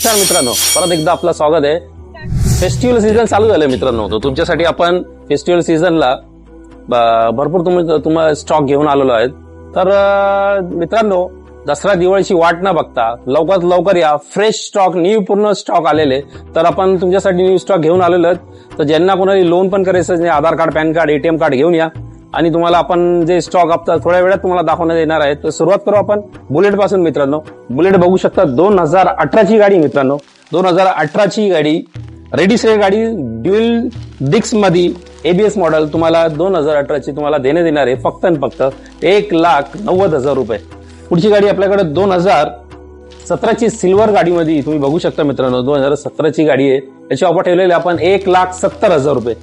नमस्कार मित्रांनो, परत एकदा आपलं स्वागत आहे. फेस्टिवल सीझन चालू झालंय मित्रांनो. तर तुमच्यासाठी आपण फेस्टिवल सीझनला भरपूर तुम्हाला स्टॉक घेऊन आलेलो आहेत. तर मित्रांनो, दसरा दिवाळीची वाट न बघता लवकरात लवकर या. फ्रेश स्टॉक, न्यू पूर्ण स्टॉक आलेले. तर आपण तुमच्यासाठी न्यू स्टॉक घेऊन आलेलो आहेत. तर ज्यांना कोणाला लोन पण करायचं, Aadhaar card, PAN card, ATM card घेऊन या आणि तुम्हाला आपण जे स्टॉक थोड्या वेळात तुम्हाला दाखवण्यात येणार आहे. तर सुरुवात करू आपण बुलेट पासून मित्रांनो. बुलेट बघू शकता 2018ची गाडी मित्रांनो. 2018ची गाडी, रेडी सेल गाडी, ड्युअल डिस्क मध्ये एबीएस मॉडेल तुम्हाला 2018ची तुम्हाला देण्यात येणार आहे फक्त आणि फक्त 1,90,000 रुपये. पुढची गाडी आपल्याकडे 2017ची सिल्वर गाडीमध्ये तुम्ही बघू शकता मित्रांनो. 2017ची गाडी आहे, याची ऑफर ठेवलेली आपण 1,70,000 रुपये.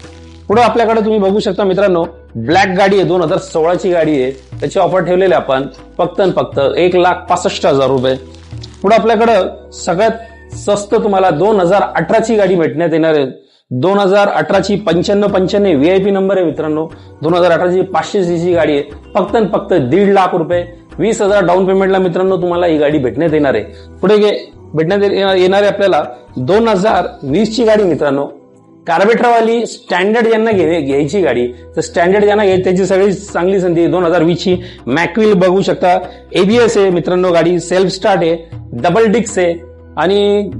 पुढे आपल्याकडे तुम्ही बघू शकता मित्रांनो, ब्लॅक गाडी आहे, 2016ची गाडी आहे, त्याची ऑफर ठेवलेली आपण फक्त आणि फक्त 1,65,000 रुपये. पुढे आपल्याकडे सगळ्यात स्वस्त तुम्हाला 2018ची गाडी भेटण्यात येणार आहे. 2018ची 9595 व्हीआयपी नंबर आहे मित्रांनो. 2018ची 500cc गाडी आहे, फक्त आणि फक्त 1,50,000 रुपये. 20,000 डाऊन पेमेंटला मित्रांनो तुम्हाला ही गाडी भेटण्यात येणार आहे. पुढे भेटण्यात येणार आहे आपल्याला 2020ची गाडी मित्रांनो. कार्बेटरवाली स्टँडर्ड ज्यांना घ्यायची गाडी, तर स्टँडर्ड ज्यांना घ्यायची त्याची सगळी चांगली संधी. 2020ची मॅकविल बघू शकता, एबीएस आहे मित्रांनो, गाडी सेल्फ स्टार्ट आहे, डबल डिस्क आहे आणि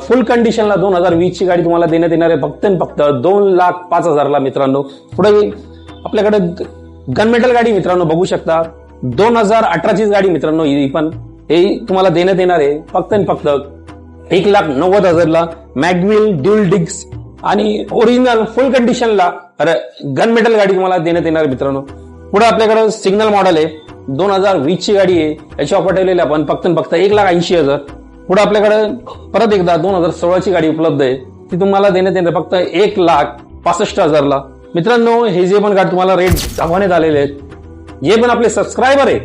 फुल कंडिशनला 2020ची गाडी तुम्हाला देण्यात येणार आहे फक्त आणि फक्त 2,05,000 मित्रांनो. पुढे आपल्याकडे गनमेटल गाडी मित्रांनो बघू शकता, 2018ची गाडी मित्रांनो. ही पण हे तुम्हाला देण्यात येणार आहे फक्त आणि फक्त 1,90,000 मॅकविल ड्युअल डिस्क आणि ओरिजिनल फुल कंडिशनला गनमेटल गाडी तुम्हाला देण्यात येणार मित्रांनो. पुढे आपल्याकडे सिग्नल मॉडेल आहे, 2020ची गाडी आहे, याची ऑफर ठेवलेली आपण फक्त फक्त 1,80,000. पुढे आपल्याकडे परत एकदा 2016ची गाडी उपलब्ध आहे, ती तुम्हाला देण्यात येणार फक्त 1,65,000 मित्रांनो. हे जे पण गाडी तुम्हाला रेट दाखवण्यात आलेले आहेत, जे पण आपले सबस्क्रायबर आहे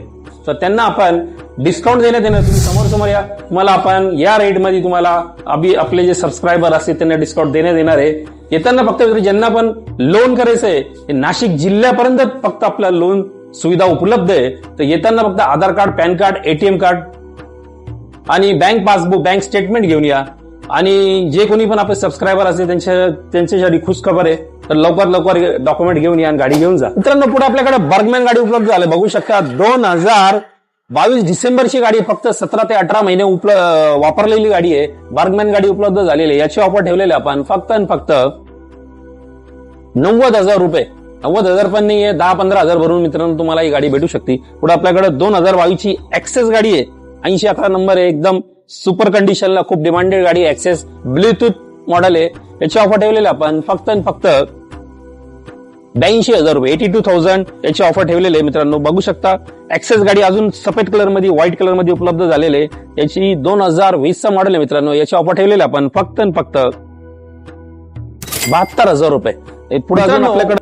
तर त्यांना आपण डिस्काउंट देण्यात येणार. तुम्ही समोर या, तुम्हाला आपण या रेटमध्ये तुम्हाला आपले जे सबस्क्रायबर असतील त्यांना डिस्काउंट देण्यात येणार आहे. येताना फक्त ज्यांना पण लोन करायचं आहे, नाशिक जिल्ह्यापर्यंत फक्त आपला लोन सुविधा उपलब्ध आहे. तर येताना फक्त Aadhaar card, PAN card, ATM card आणि बँक पासबुक, बँक स्टेटमेंट घेऊन या. आणि जे कोणी पण आपले सबस्क्रायबर असतील त्यांच्यासाठी खुशखबर आहे, तर लवकर डॉक्युमेंट घेऊन या आणि गाडी घेऊन जा मित्रांनो. पुढे आपल्याकडे बर्गमॅन गाडी उपलब्ध झाली, बघू शकता 2022 डिसेंबरची गाडी, फक्त 17 ते 18 महिने वापरलेली गाडी आहे. बर्गमॅन गाडी उपलब्ध झालेली आहे, याची ऑफर ठेवलेली आपण फक्त आणि फक्त 90,000 रुपये. 90,000 पण नाही आहे, 10-15,000 भरून मित्रांनो तुम्हाला ही गाडी भेटू शकते. पुढे आपल्याकडे 2022ची ऍक्सेस गाडी आहे, 8011 नंबर आहे, एकदम सुपर कंडिशनला खूप डिमांडेड गाडी. ऍक्सेस ब्लूटूथ मॉडेल आहे, याची ऑफर ठेवलेली आपण फक्त आणि फक्त 82,000 रुपये. 82,000 याची ऑफर ठेवलेली आहे मित्रांनो. बघू शकता ऍक्सेस गाडी अजून सफेद कलर मध्ये, व्हाईट कलर मध्ये उपलब्ध झालेले आहे. याची 2020चा मॉडेल आहे मित्रांनो. याची ऑफर ठेवलेली आपण फक्त आणि फक्त 72,000 रुपये. पुढे अजून आपल्याकडे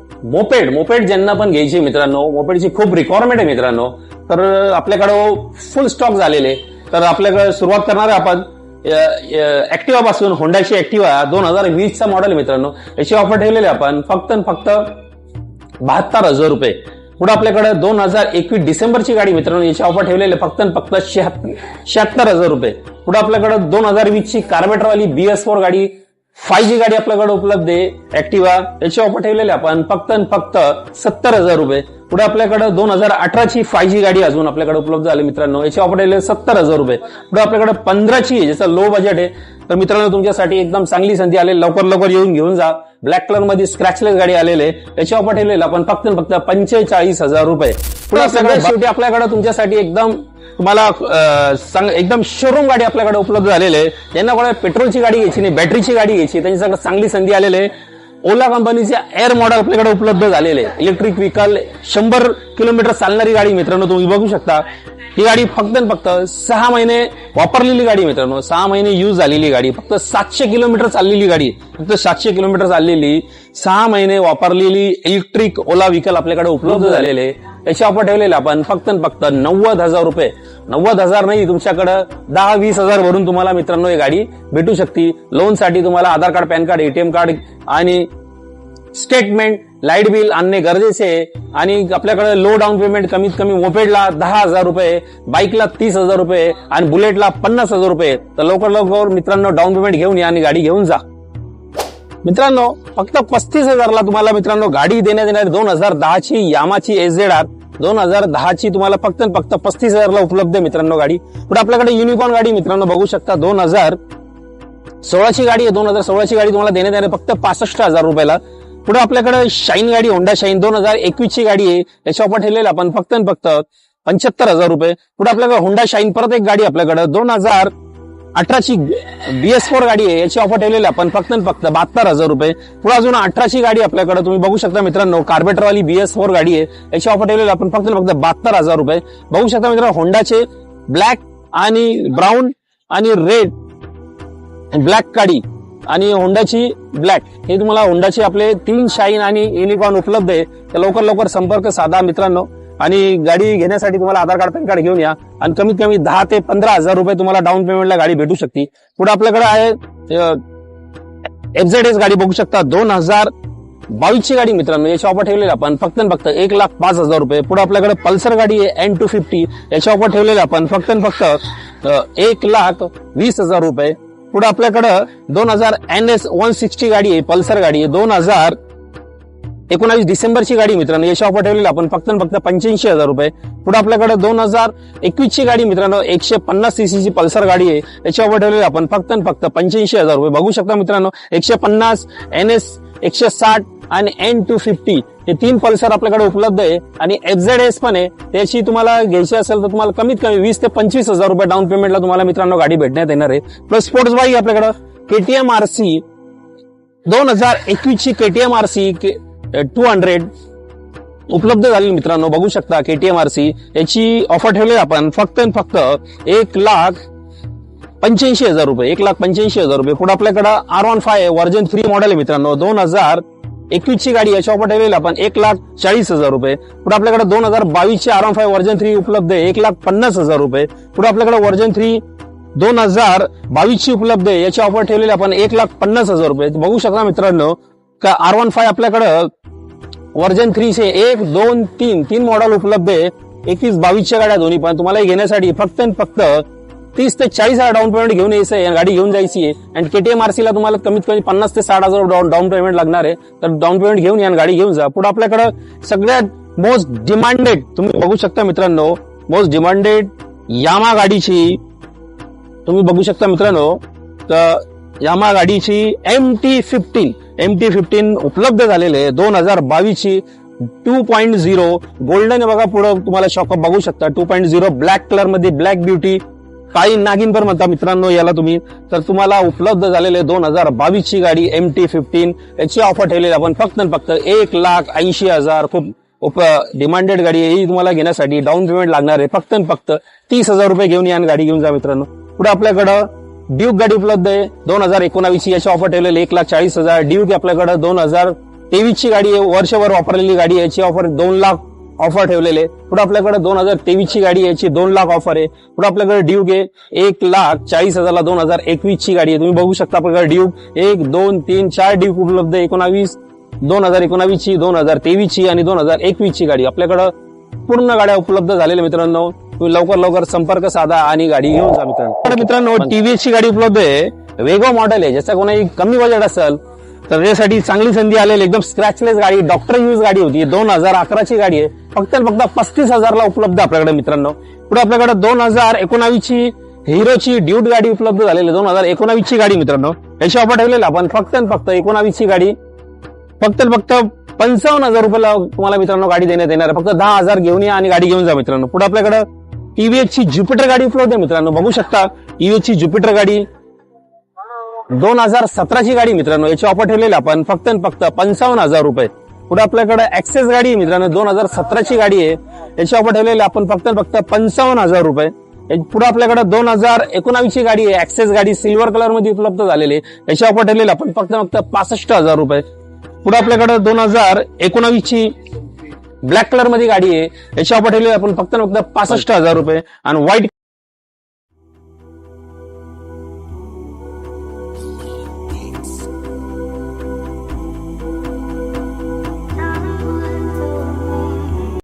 मोपेड ज्यांना पण घ्यायची मित्रांनो, मोपेडची खूप रिक्वायरमेंट आहे मित्रांनो. तर आपल्याकडे फुल स्टॉक झालेले. तर आपल्याकडे सुरुवात करणार आहे आपण ऍक्टिवा पासून. होंडाची ऍक्टिवा 2020चा मॉडेल मित्रांनो. याची ऑफर ठेवलेली आपण फक्त आणि फक्त 72,000 रुपये. पुढे आपल्याकडे 2021 डिसेंबरची गाडी मित्रांनो, याची ऑफर ठेवलेली फक्त आणि फक्त 76,000 रुपये. पुढे आपल्याकडे 2020ची कार्बेटरवाली BS4 गाडी, 5G गाडी आपल्याकडे उपलब्ध आहे ऍक्टिवा. याची ऑफर ठेवलेली आपण फक्त आणि फक्त 70,000 रुपये. पुढे आपल्याकडे 2018ची 5G गाडी अजून आपल्याकडे उपलब्ध झाली मित्रांनो. याची ऑफर ठेवलेली 70,000 रुपये. पुढे आपल्याकडे 15ची, ज्याचं लो बजेट आहे, तर मित्रांनो तुमच्यासाठी एकदम चांगली संधी आली. लवकर येऊन घेऊन जा. ब्लॅक कलर मध्ये स्क्रॅचलेस गाडी आलेली आहे, याची ऑफर ठेवलेली आपण फक्त 45,000 रुपये. पुढे सगळ्यात शेवटी आपल्याकडे तुमच्यासाठी एकदम तुम्हाला एकदम शोरूम गाडी आपल्याकडे उपलब्ध झालेली आहे. ज्यांना कोणाला पेट्रोलची गाडी घ्यायची नाही, बॅटरीची गाडी घ्यायची, त्यांच्याकडे चांगली संधी आलेली आहे. ओला कंपनीचे एअर मॉडेल आपल्याकडे उपलब्ध झालेले आहे. इलेक्ट्रिक व्हेकल, 100 किलोमीटर चालणारी गाडी मित्रांनो तुम्ही बघू शकता. ही गाडी फक्त 6 महिने वापरलेली गाडी मित्रांनो, 6 महिने यूज झालेली गाडी, फक्त 700 किलोमीटर चाललेली गाडी, फक्त 700 किलोमीटर चाललेली, 6 महिने वापरलेली इलेक्ट्रिक ओला व्हेकल आपल्याकडे उपलब्ध झालेले. याची ऑफर ठेवलेली आपण फक्त 90,000 रुपये. 90,000 नाही, तुमच्याकडे 10-20,000 भरून तुम्हाला मित्रांनो ही गाडी भेटू शकते. लोन साठी तुम्हाला Aadhaar card, PAN card, ATM card आणि स्टेटमेंट लाईट बिल आणणे गरजेचे आहे आणि आपल्याकडे लो डाऊन पेमेंट कमीत कमी मोपेडला 10,000 रुपये, बाईकला 30,000 रुपये आणि बुलेटला 50,000 रुपये. तर लवकर मित्रांनो डाऊन पेमेंट घेऊन या आणि गाडी घेऊन जा. मित्रांनो फक्त 35,000ला तुम्हाला मित्रांनो गाडी देण्यात येणार 2010ची यामाची SZR 2010ची तुम्हाला फक्त 35,000ला उपलब्ध आहे मित्रांनो गाडी. पुढे आपल्याकडे युनिकॉर्न गाडी मित्रांनो बघू शकता 2016ची गाडी आहे. 2016ची गाडी तुम्हाला देण्यात येणार फक्त 65,000 रुपयाला. पुढे आपल्याकडे शाईन गाडी होंडा शाईन 2021ची गाडी आहे. याची ऑफर ठेवलेला आपण फक्त 75,000 रुपये. पुढे आपल्याकडे होंडा शाईन परत एक गाडी आपल्याकडे 2018ची BS4 गाडी आहे. याची ऑफर ठेवलेली आपण फक्त 72,000 रुपये. पुढे अजून 18ची गाडी आपल्याकडे तुम्ही बघू शकता मित्रांनो कार्बेटरवाली BS4 गाडी आहे. याची ऑफर ठेवलेली आपण फक्त 72,000 रुपये. बघू शकता मित्रांनो होंडाचे ब्लॅक आणि ब्राऊन आणि रेड ब्लॅक गाडी आणि होंडाची ब्लॅक हे तुम्हाला होंडाचे आपले 3 शाईन आणि युनिकॉर्न उपलब्ध आहे. तर लवकर संपर्क साधा मित्रांनो आणि गाडी घेण्यासाठी तुम्हाला आधार कार्ड पॅन कार्ड घेऊन या आणि कमीत कमी 10,000 ते 15,000 रुपये तुम्हाला डाऊन पेमेंटला गाडी भेटू शकते. पुढे आपल्याकडे आहे FZS गाडी बघू शकता 2022ची गाडी मित्रांनो. याची ऑफर ठेवलेली आपण फक्त 1,05,000 रुपये. पुढे आपल्याकडे पल्सर गाडी आहे N250. याची ऑफर ठेवलेली आपण फक्त 1,20,000 रुपये. पुढे आपल्याकडे 2000 NS 160 गाडी आहे पल्सर गाडी आहे 2019 डिसेंबरची गाडी मित्रांनो. याची ऑफर ठेवलेली आपण फक्त 85,000 रुपये. पुढे आपल्याकडे 2021ची गाडी मित्रांनो 150 सीसीची पल्सर गाडी आहे. याची ऑफर ठेवलेली आपण फक्त 85,000 रुपये. बघू शकता मित्रांनो 150 NS 160 आणि N250 हे 3 पल्सर आपल्याकडे उपलब्ध आहे आणि FZS पण आहे. त्याची तुम्हाला घ्यायची असेल तर तुम्हाला कमीत कमी 20,000 ते 25,000 रुपये डाऊन पेमेंटला तुम्हाला मित्रांनो गाडी भेटण्यात येणार आहे. प्लस स्पोर्ट्स बाईक आपल्याकडे KTM RC 2021ची KTM RC 200 उपलब्ध झाली मित्रांनो. बघू शकता KTM RC याची ऑफर ठेवली आपण फक्त 1,85,000 रुपये 1,85,000 रुपये. पुढे आपल्याकडे R15 वर्जन 3 मॉडेल आहे मित्रांनो 2021ची गाडी. याची ऑफर ठेवलेली आपण 1,40,000 रुपये. पुढे आपल्याकडे 2022ची R15 वर्जन 3 उपलब्ध आहे 1,50,000 रुपये. पुढे आपल्याकडे वर्जन 3 2022ची उपलब्ध आहे. याची ऑफर ठेवलेली आपण 1,50,000 रुपये. बघू शकता मित्रांनो का R15 आपल्याकडे वर्जन 3 चे 1, 2, 3 मॉडेल उपलब्ध आहे. 21-22च्या गाड्या दोन्ही पण तुम्हाला घेण्यासाठी फक्त 30,000 ते 40,000 डाऊन पेमेंट घेऊन यायचं आहे. गाडी घेऊन जायची आहे आणि KTM RC ला तुम्हाला कमीत कमी 50,000 ते 60,000 डाऊन पेमेंट लागणार आहे. तर डाऊन पेमेंट घेऊन या आणि गाडी घेऊन जा. पुढे आपल्याकडे सगळ्यात मोस्ट डिमांडेड तुम्ही बघू शकता मित्रांनो मोस्ट डिमांडेड यामा गाडीची तुम्ही बघू शकता मित्रांनो तर यामा गाडीची MT-15 उपलब्ध झालेले आहे 2022ची 2.0 गोल्डन बघा. पुढे तुम्हाला शॉकअप बघू शकता 2.0 ब्लॅक कलर मध्ये ब्लॅक ब्युटी काळी नागिन पण म्हणता मित्रांनो याला तुम्ही. तर तुम्हाला उपलब्ध झालेले 2022ची गाडी MT-15 याची ऑफर ठेवलेली आपण फक्त 1,80,000 खूप डिमांडेड गाडी आहे. ही तुम्हाला घेण्यासाठी डाऊन पेमेंट लागणार आहे फक्त 30,000 रुपये घेऊन या आणि गाडी घेऊन जा मित्रांनो. पुढे आपल्याकडं ड्यूक गाडी उपलब्ध आहे 2019ची. याची ऑफर ठेवलेली 1,40,000. ड्यूक आपल्याकडे 2023ची गाडी आहे वर्षभर वापरलेली गाडी आहे. याची ऑफर 2 लाख ऑफर ठेवलेले. पुढे आपल्याकडे 2023ची गाडी आहे याची 2 लाख ऑफर आहे. पुढे आपल्याकडे ड्यूक आहे 1,40,000ला 2021ची गाडी आहे. तुम्ही बघू शकता आपल्याकडे ड्यूक 1, 2, 3, 4 ड्यूक उपलब्ध आहे 2019ची 2023ची आणि 2021ची गाडी आपल्याकडे पूर्ण गाड्या उपलब्ध झालेल्या मित्रांनो. तुम्ही लवकर संपर्क साधा आणि गाडी घेऊन जा मित्रांनो. TVSची गाडी उपलब्ध आहे वेगो मॉडेल आहे. ज्याचा कोणाही कमी बजेट असेल तर त्यासाठी चांगली संधी आलेली एकदम स्क्रॅचलेस गाडी डॉक्टर यूज गाडी होती 2011ची गाडी आहे फक्त 35,000ला उपलब्ध आपल्याकडे मित्रांनो. पुढे आपल्याकडे 2019ची हिरोची ड्यूट गाडी उपलब्ध झालेली 2019ची गाडी मित्रांनो. याची ऑफर ठेवलेली आपण फक्त 19ची गाडी फक्त 55,000 रुपयाला तुम्हाला मित्रांनो गाडी देण्यात येणार आहे. फक्त 10,000 घेऊन या आणि गाडी घेऊन जा मित्रांनो. पुढे आपल्याकडे TVSची ज्युपिटर गाडी उपलब्ध आहे मित्रांनो. बघू शकता TVSची ज्युपिटर गाडी 2017ची गाडी मित्रांनो. याची ऑफर ठेवलेली आपण फक्त 55,000 रुपये. पुढे आपल्याकडे ऍक्सेस गाडी मित्रांनो 2017ची गाडी आहे. याची ऑफर ठेवलेली आपण फक्त 55,000 रुपये. पुढे आपल्याकडे 2019ची गाडी आहे ऍक्सेस गाडी सिल्वर कलर मध्ये उपलब्ध झालेली. याची ऑफर ठेवलेली आपण फक्त 65,000 रुपये. पुढे आपल्याकडे 2019ची ब्लॅक कलर मध्ये गाडी आहे. याची ऑफर ठेवलेली आपण फक्त 65,000 रुपये आणि व्हाईट